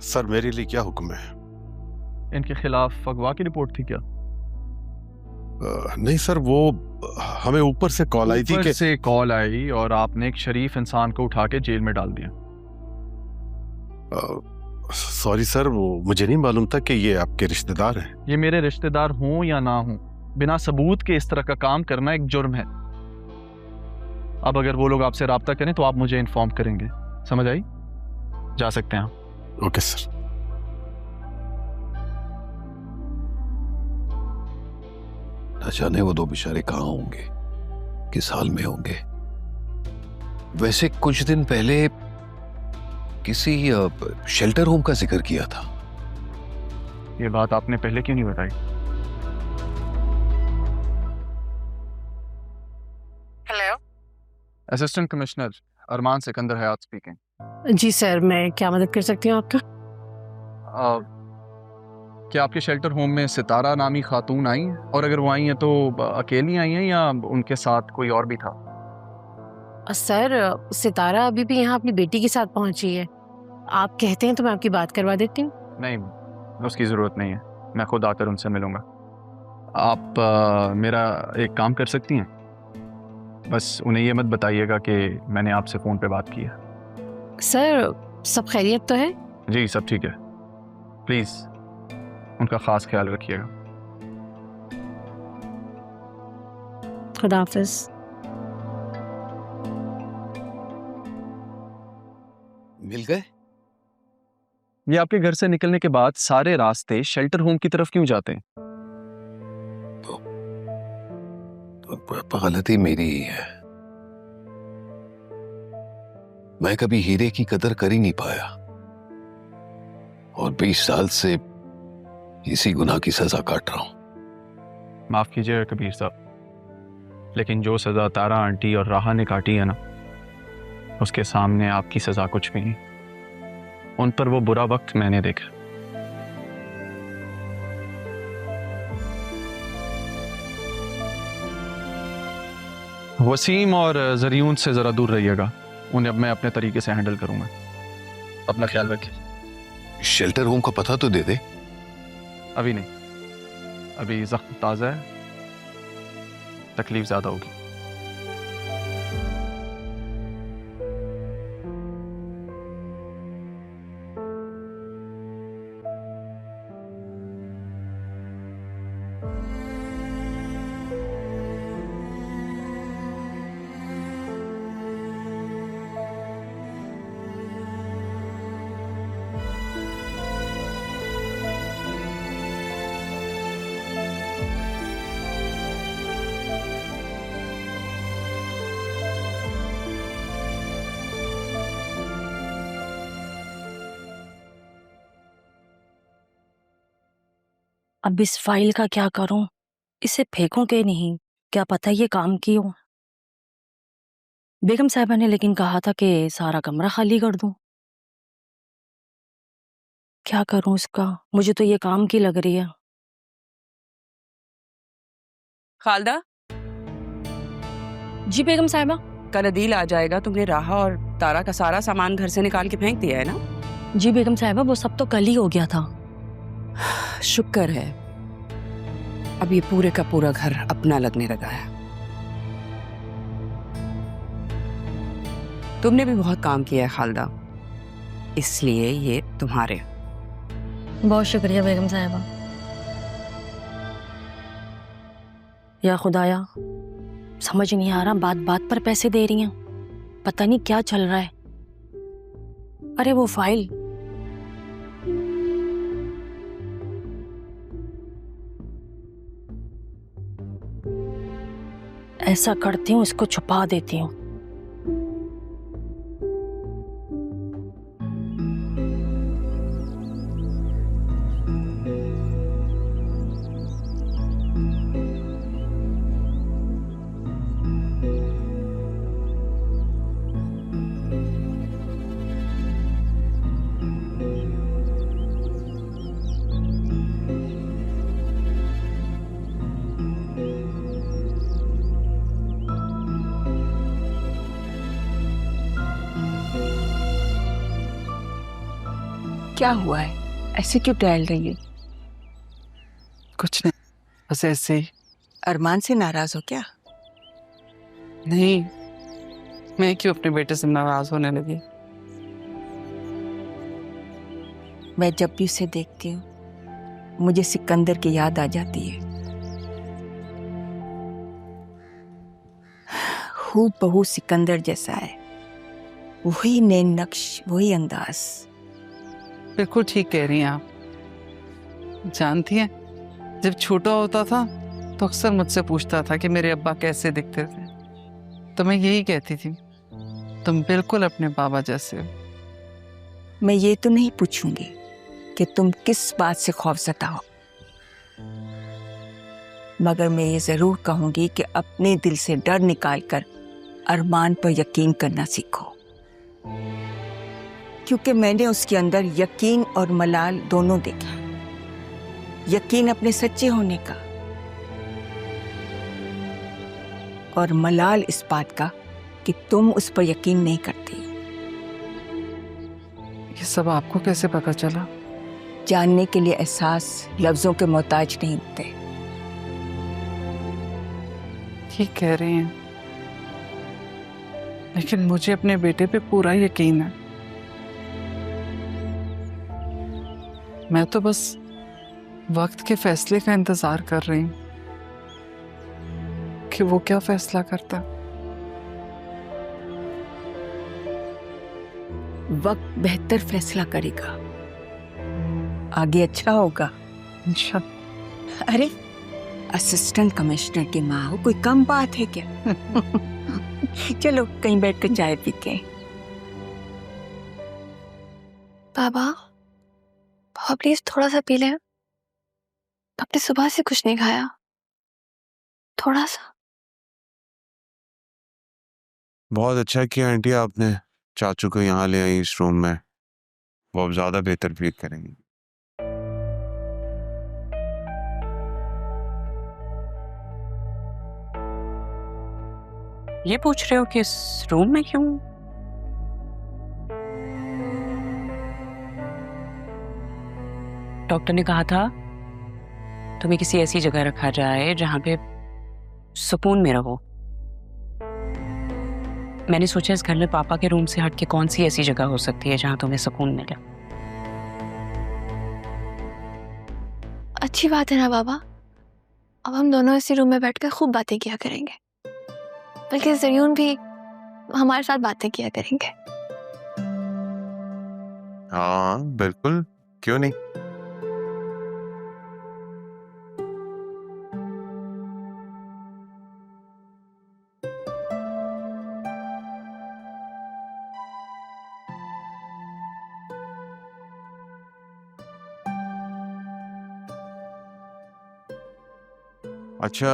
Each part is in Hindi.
सर मेरे लिए क्या हुक्म है? इनके खिलाफ अगवा की रिपोर्ट थी क्या? नहीं सर, वो हमें ऊपर से कॉल आई थी ऊपर कि से कॉल आई और आपने एक शरीफ इंसान को उठा के जेल में डाल दिया। सॉरी सर, वो मुझे नहीं मालूम था कि ये आपके रिश्तेदार हैं। ये मेरे रिश्तेदार हों या ना हों, बिना सबूत के इस तरह का काम करना एक जुर्म है। अब अगर वो लोग आपसे राब्ता करें तो आप मुझे इन्फॉर्म करेंगे, समझ आई? जा सकते हैं आप। Okay sir. न जाने वो दो बेचारे कहाँ होंगे, किस हाल में होंगे। वैसे कुछ दिन पहले किसी शेल्टर होम का जिक्र किया था। ये बात आपने पहले क्यों नहीं बताई? हेलो, असिस्टेंट कमिश्नर अरमान सिकंदर हयात स्पीकिंग। जी सर, मैं क्या मदद कर सकती हूँ आपका? क्या आपके शेल्टर होम में सितारा नामी खातून आई हैं? और अगर वो आई हैं तो अकेली आई हैं या उनके साथ कोई और भी था? सर, सितारा अभी भी यहाँ अपनी बेटी के साथ पहुंची है। आप कहते हैं तो मैं आपकी बात करवा देती हूँ। नहीं, उसकी ज़रूरत नहीं है, मैं खुद आकर उनसे मिलूंगा। आप मेरा एक काम कर सकती हैं, बस उन्हें ये मत बताइएगा कि मैंने आपसे फ़ोन पे बात की है। सर, सब खैरियत तो है? जी सब ठीक है, प्लीज़ उनका ख़ास ख्याल रखिएगा। खुदा हाफिज। मिल गए? ये आपके घर से निकलने के बाद सारे रास्ते शेल्टर होम की तरफ क्यों जाते हैं? तो गलती मेरी ही है। मैं कभी हीरे की कदर कर ही नहीं पाया और 20 साल से इसी गुनाह की सजा काट रहा हूं। माफ़ कीजिएगा कबीर साहब, लेकिन जो सज़ा तारा आंटी और राहा ने काटी है ना, उसके सामने आपकी सज़ा कुछ भी नहीं। उन पर वो बुरा वक्त मैंने देखा। वसीम और जरियून से ज़रा दूर रहिएगा, उन्हें अब मैं अपने तरीके से हैंडल करूंगा। अपना ख्याल रखिए। शेल्टर होम का पता तो दे दे। अभी नहीं, अभी जख्म ताज़ा है, तकलीफ ज़्यादा होगी। अब इस फाइल का क्या करूं? इसे फेंकूं के नहीं, क्या पता ये काम की हो। बेगम साहिबा ने लेकिन कहा था कि सारा कमरा खाली कर दूं। क्या करूं इसका? मुझे तो ये काम की लग रही है। खालदा, जी बेगम साहिबा। कल अदील आ जाएगा। तुमने राहा और तारा का सारा सामान घर से निकाल के फेंक दिया है ना? जी बेगम साहिबा, वो सब तो कल ही हो गया था। शुक्र है, अब ये पूरे का पूरा घर अपना लगने लगा है। तुमने भी बहुत काम किया है खालदा, इसलिए ये तुम्हारे। बहुत शुक्रिया बेगम साहिबा। या खुदाया, समझ नहीं आ रहा, बात बात पर पैसे दे रही हैं, पता नहीं क्या चल रहा है। अरे वो फाइल, ऐसा करती हूँ, इसको छुपा देती हूँ। क्या हुआ है? ऐसे क्यों टहल रही है? कुछ नहीं, बस ऐसे ही। अरमान से नाराज हो क्या? नहीं, मैं क्यों अपने बेटे से नाराज होने लगी? मैं जब भी उसे देखती हूँ मुझे सिकंदर की याद आ जाती है। हूबहू सिकंदर जैसा है, वही नैन नक्श, वही अंदाज। बिल्कुल ठीक कह रही हैं आप। जानती हैं, जब छोटा होता था तो अक्सर मुझसे पूछता था कि मेरे अब्बा कैसे दिखते थे, तो मैं यही कहती थी, तुम बिल्कुल अपने बाबा जैसे हो। मैं ये तो नहीं पूछूंगी कि तुम किस बात से खौफज़दा हो, मगर मैं ये जरूर कहूंगी कि अपने दिल से डर निकालकर अरमान पर यकीन करना सीखो, क्योंकि मैंने उसके अंदर यकीन और मलाल दोनों देखा। यकीन अपने सच्चे होने का और मलाल इस बात का कि तुम उस पर यकीन नहीं करती। ये सब आपको कैसे पता चला? जानने के लिए एहसास लफ्जों के मोहताज नहीं होते। ठीक कह रही हैं, लेकिन मुझे अपने बेटे पे पूरा यकीन है। मैं तो बस वक्त के फैसले का इंतजार कर रही हूँ कि वो क्या फैसला करता। वक्त बेहतर फैसला करेगा, आगे अच्छा होगा इंशाल्लाह। अरे असिस्टेंट कमिश्नर की माँ हो, कोई कम बात है क्या? चलो कहीं बैठ कर चाय पीते हैं। बाबा, बाबा प्लीज थोड़ा सा पी लें। आपने सुबह से कुछ नहीं खाया, थोड़ा सा। बहुत अच्छा किया आंटी आपने चाचू को यहाँ ले आई इस रूम में, वो अब ज्यादा बेहतर फील करेंगे। ये पूछ रहे हो कि इस रूम में क्यों? डॉक्टर ने कहा था तुम्हें किसी ऐसी जगह रखा जाए जहां पे सुकून में रहो। मैंने सोचा इस घर में पापा के रूम से हट के कौन सी ऐसी जगह हो सकती है जहां तुम्हें सुकून मिले। अच्छी बात है ना बाबा, अब हम दोनों इसी रूम में बैठकर खूब बातें किया करेंगे, बल्कि जरियून भी हमारे साथ बातें किया करेंगे। हाँ बिल्कुल, क्यों नहीं। अच्छा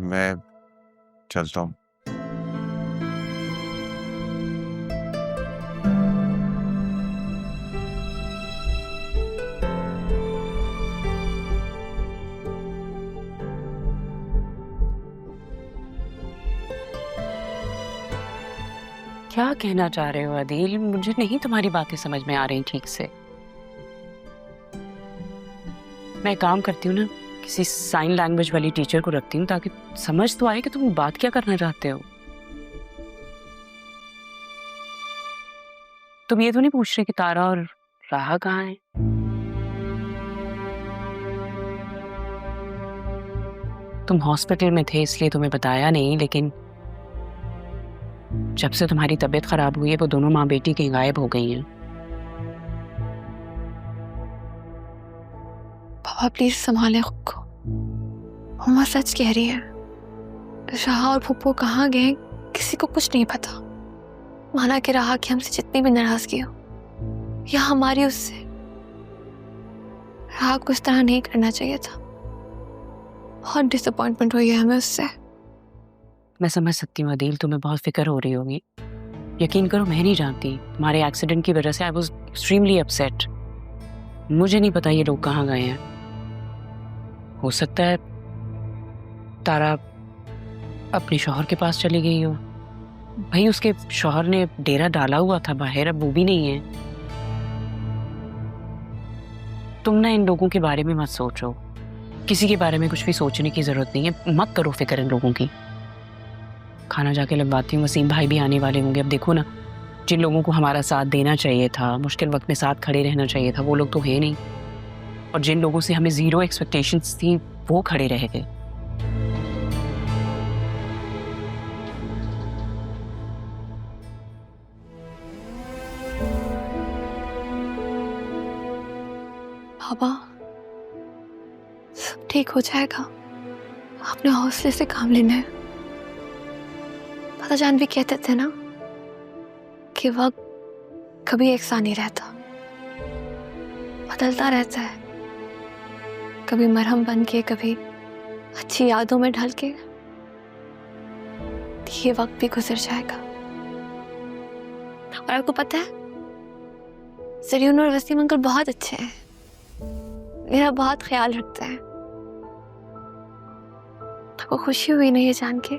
मैं चलता हूँ। क्या कहना चाह रहे हो आदिल? मुझे नहीं तुम्हारी बातें समझ में आ रही ठीक से। मैं काम करती हूँ ना, किसी साइन लैंग्वेज वाली टीचर को रखती हूँ ताकि समझ तो आए कि तुम बात क्या करना चाहते हो। तुम ये तो नहीं पूछ रहे कि तारा और राहा कहाँ है? तुम हॉस्पिटल में थे इसलिए तुम्हें बताया नहीं, लेकिन जब से तुम्हारी तबीयत खराब हुई है वो दोनों माँ बेटी कहीं गायब हो गई हैं। पापा प्लीज संभालें खुद को, मम्मा सच कह रही है। शाह और फुप्पो कहाँ गए किसी को कुछ नहीं पता। माना कि राहा कि हमसे जितनी भी नाराजगी हो या हमारी उससे, राहा को इस तरह नहीं करना चाहिए था। बहुत डिसअपॉइंटमेंट हुई है हमें उससे। मैं समझ सकती हूँ अदील, तुम्हें बहुत फिक्र हो रही होगी। यकीन करो मैं नहीं जानती, तुम्हारे एक्सीडेंट की वजह से आई वॉज एक्सट्रीमली अपसेट। मुझे नहीं पता ये लोग कहाँ गए हैं। हो सकता है तारा अपने शौहर के पास चली गई हो। भाई उसके शौहर ने डेरा डाला हुआ था बाहर, अब वो भी नहीं है। तुम ना इन लोगों के बारे में मत सोचो, किसी के बारे में कुछ भी सोचने की जरूरत नहीं है, मत करो फिक्र इन लोगों की। खाना जाके लगवाती हूँ, वसीम भाई भी आने वाले होंगे। अब देखो ना, जिन लोगों को हमारा साथ देना चाहिए था, मुश्किल वक्त में साथ खड़े रहना चाहिए था, वो लोग तो है नहीं, और जिन लोगों से हमें जीरो एक्सपेक्टेशंस थी वो खड़े रह गए। बाबा, सब ठीक हो जाएगा, अपने हौसले से काम लेना है। पता जान भी कहते थे ना कि वक्त कभी एक सा नहीं रहता, बदलता रहता है, कभी मरहम बन के, कभी अच्छी यादों में ढल के। ये वक्त भी गुजर जाएगा। और आपको पता है, सरीन और वसीम अंकल बहुत अच्छे हैं, मेरा बहुत ख्याल रखते हैं। आपको खुशी हुई ना ये जान के?